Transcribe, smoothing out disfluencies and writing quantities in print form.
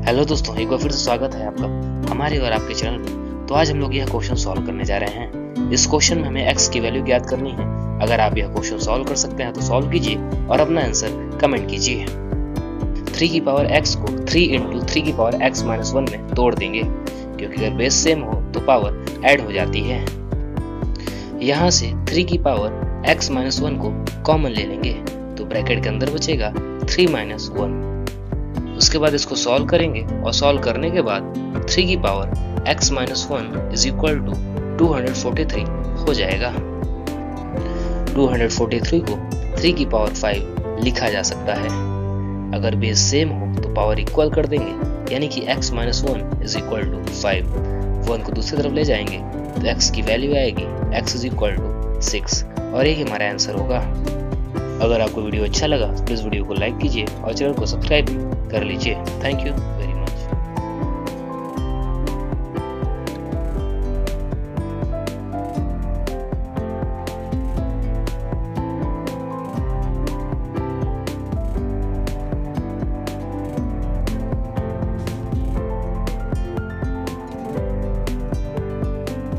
Hello दोस्तों, एक बार फिर से स्वागत है आपका हमारे और आपके चैनल में। तो आज हम लोग यह क्वेश्चन सॉल्व करने जा रहे हैं। इस क्वेश्चन में हमें x की वैल्यू ज्ञात करनी है। अगर आप यह क्वेश्चन सॉल्व कर सकते हैं तो सॉल्व कीजिए और अपना आंसर कमेंट कीजिए। 3 की पावर x को 3 इंटू 3 की पावर x-1 में तोड़ देंगे, क्योंकि अगर बेस सेम हो तो पावर ऐड हो जाती है। यहाँ से 3 की पावर x-1 को कॉमन ले लेंगे तो ब्रैकेट के अंदर बचेगा 3 - 1। उसके बाद इसको सॉल्व करेंगे और सॉल्व करने के बाद 3 की power x-1 is equal to 243 हो जाएगा। 243 को 3 की पावर 5 लिखा जा सकता है। अगर बेस सेम हो तो पावर इक्वल कर देंगे, यानी कि x-1 इज इक्वल टू 5। 1 को दूसरी तरफ ले जाएंगे तो x की वैल्यू आएगी x इज इक्वल टू 6 और यही हमारा आंसर होगा। अगर आपको वीडियो अच्छा लगा तो प्लीज़ वीडियो को लाइक कीजिए और चैनल को सब्सक्राइब कर लीजिए। Thank you.